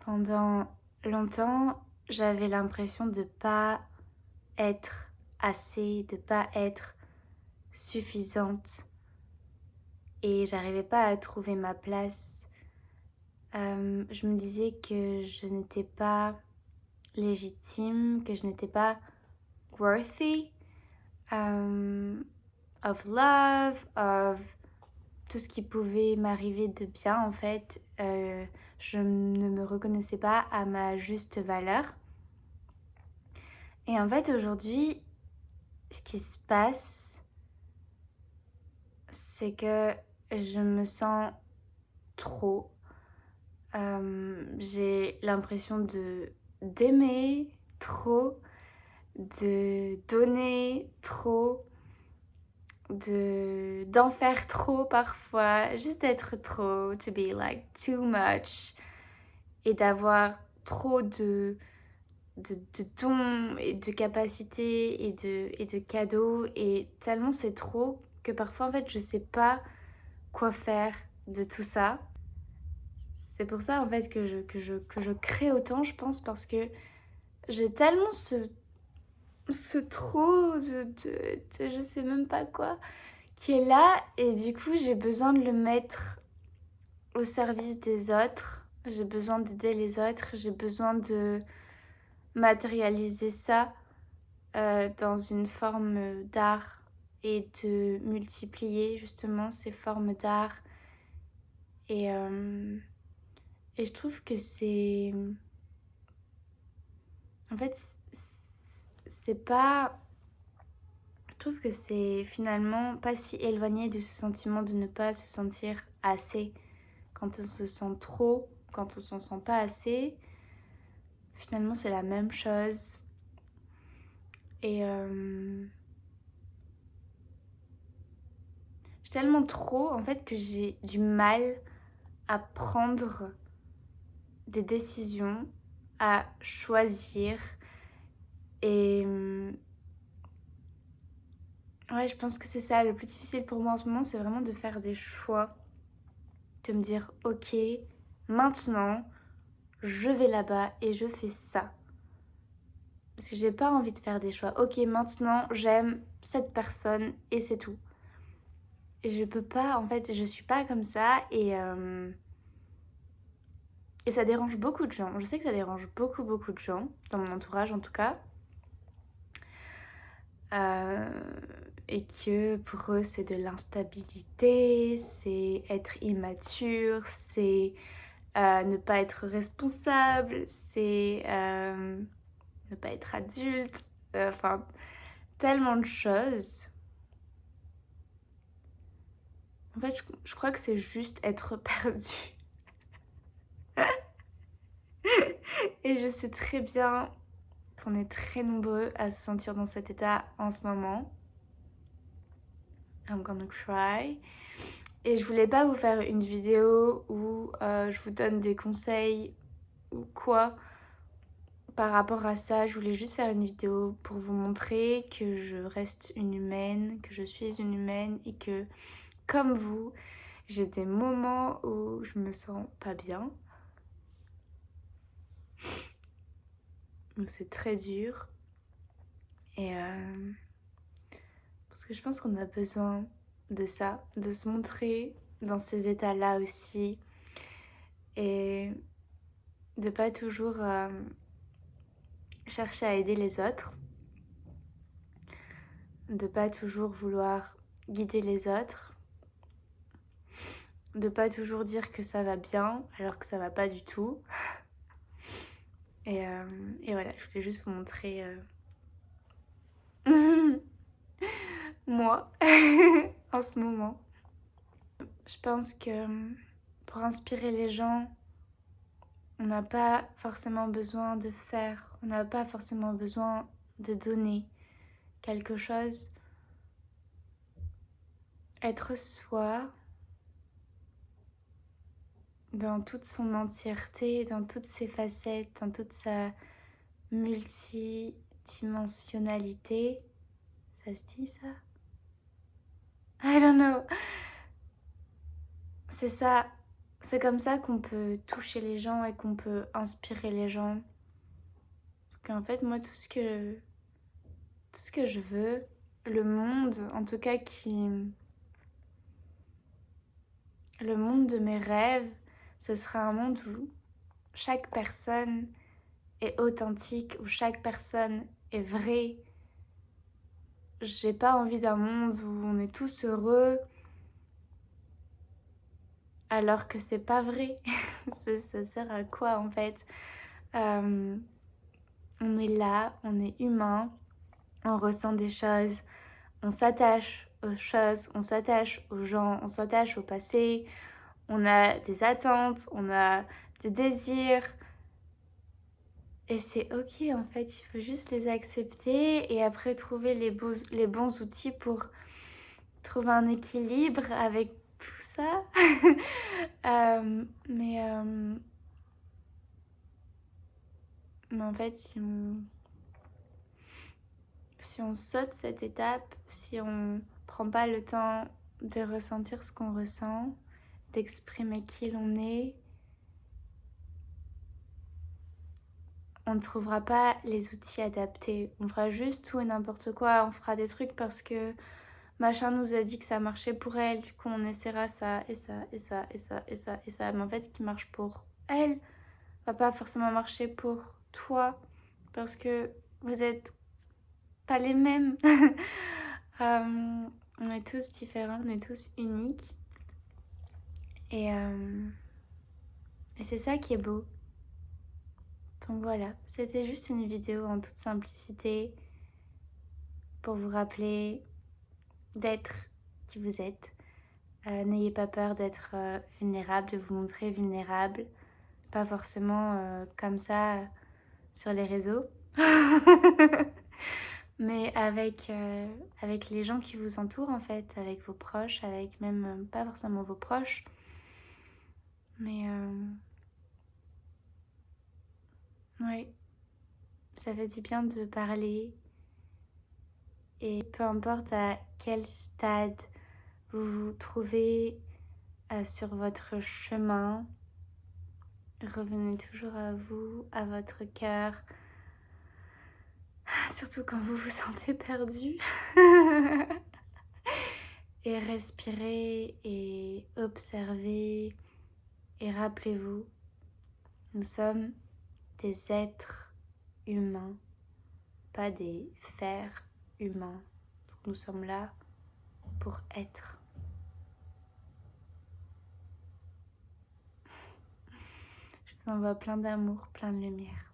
Pendant longtemps, j'avais l'impression de pas être assez, de pas être suffisante et j'arrivais pas à trouver ma place. Je me disais que je n'étais pas légitime, que je n'étais pas worthy of love, of tout ce qui pouvait m'arriver de bien en fait. Je ne me reconnaissais pas à ma juste valeur. Et en fait aujourd'hui, ce qui se passe, c'est que je me sens trop. J'ai l'impression d'aimer trop, de donner trop, d'en faire trop parfois, juste d'être trop, to be like too much, et d'avoir trop de dons et de capacités et de cadeaux, et tellement c'est trop que parfois en fait je sais pas quoi faire de tout ça. C'est pour ça en fait que je crée autant, je pense, parce que j'ai tellement ce trop de je sais même pas quoi qui est là, et du coup j'ai besoin de le mettre au service des autres. J'ai besoin d'aider les autres, j'ai besoin de matérialiser ça dans une forme d'art et de multiplier justement ces formes d'art. Et, euh, et je trouve que c'est... En fait, c'est pas... Je trouve que c'est finalement pas si éloigné de ce sentiment de ne pas se sentir assez. Quand on se sent trop, quand on s'en sent pas assez, finalement c'est la même chose. Et j'ai tellement trop en fait que j'ai du mal à prendre des décisions, à choisir. Et ouais, je pense que c'est ça. Le plus difficile pour moi en ce moment, c'est vraiment de faire des choix. De me dire, ok, maintenant, je vais là-bas et je fais ça. Parce que j'ai pas envie de faire des choix. Ok, maintenant, j'aime cette personne et c'est tout. Et je peux pas, en fait, je suis pas comme ça, et ça dérange beaucoup de gens. Je sais que ça dérange beaucoup de gens, dans mon entourage en tout cas. Et que pour eux c'est de l'instabilité, c'est être immature, c'est ne pas être responsable, c'est ne pas être adulte, enfin tellement de choses. En fait, je crois que c'est juste être perdu. Et je sais très bien qu'on est très nombreux à se sentir dans cet état en ce moment. I'm gonna cry. Et je voulais pas vous faire une vidéo où je vous donne des conseils ou quoi par rapport à ça. Je voulais juste faire une vidéo pour vous montrer que je reste une humaine, que je suis une humaine et que, comme vous, j'ai des moments où je me sens pas bien. Donc c'est très dur. Et parce que je pense qu'on a besoin de ça, de se montrer dans ces états-là aussi. Et de pas toujours chercher à aider les autres, de pas toujours vouloir guider les autres, de pas toujours dire que ça va bien alors que ça va pas du tout. Et voilà, je voulais juste vous montrer moi en ce moment. Je pense que pour inspirer les gens, on n'a pas forcément besoin de faire, on n'a pas forcément besoin de donner quelque chose. Être soi dans toute son entièreté, dans toutes ses facettes, dans toute sa multidimensionnalité. Ça se dit ça? I don't know. C'est ça. c'est comme ça qu'on peut toucher les gens et qu'on peut inspirer les gens. Parce qu'en fait, moi, tout ce que je veux, le monde, en tout cas, le monde de mes rêves, ce sera un monde où chaque personne est authentique, où chaque personne est vraie. J'ai pas envie d'un monde où on est tous heureux alors que c'est pas vrai. Ça sert à quoi en fait? On est là, on est humain, on ressent des choses, on s'attache aux choses, on s'attache aux gens, on s'attache au passé, on a des attentes, on a des désirs. Et c'est ok en fait, il faut juste les accepter et après trouver les bons outils pour trouver un équilibre avec tout ça. Euh, mais, euh, mais en fait, si on saute cette étape, si on prend pas le temps de ressentir ce qu'on ressent, d'exprimer qui l'on est, on ne trouvera pas les outils adaptés. On fera juste tout et n'importe quoi. On fera des trucs parce que machin nous a dit que ça marchait pour elle. Du coup, on essaiera ça et ça et ça et ça et ça et ça. Mais en fait, ce qui marche pour elle va pas forcément marcher pour toi parce que vous êtes pas les mêmes. On est tous différents, on est tous uniques. Et, euh, et c'est ça qui est beau. Donc voilà, c'était juste une vidéo en toute simplicité pour vous rappeler d'être qui vous êtes. N'ayez pas peur d'être vulnérable, de vous montrer vulnérable. Pas forcément comme ça sur les réseaux. Mais avec les gens qui vous entourent en fait, avec vos proches, avec même pas forcément vos proches. Mais ouais, ça fait du bien de parler. Et peu importe à quel stade vous vous trouvez sur votre chemin, revenez toujours à vous, à votre cœur, surtout quand vous vous sentez perdu. Et respirez et observez et rappelez-vous, nous sommes des êtres humains, pas des fers humains. Donc nous sommes là pour être. Je vous envoie plein d'amour, plein de lumière.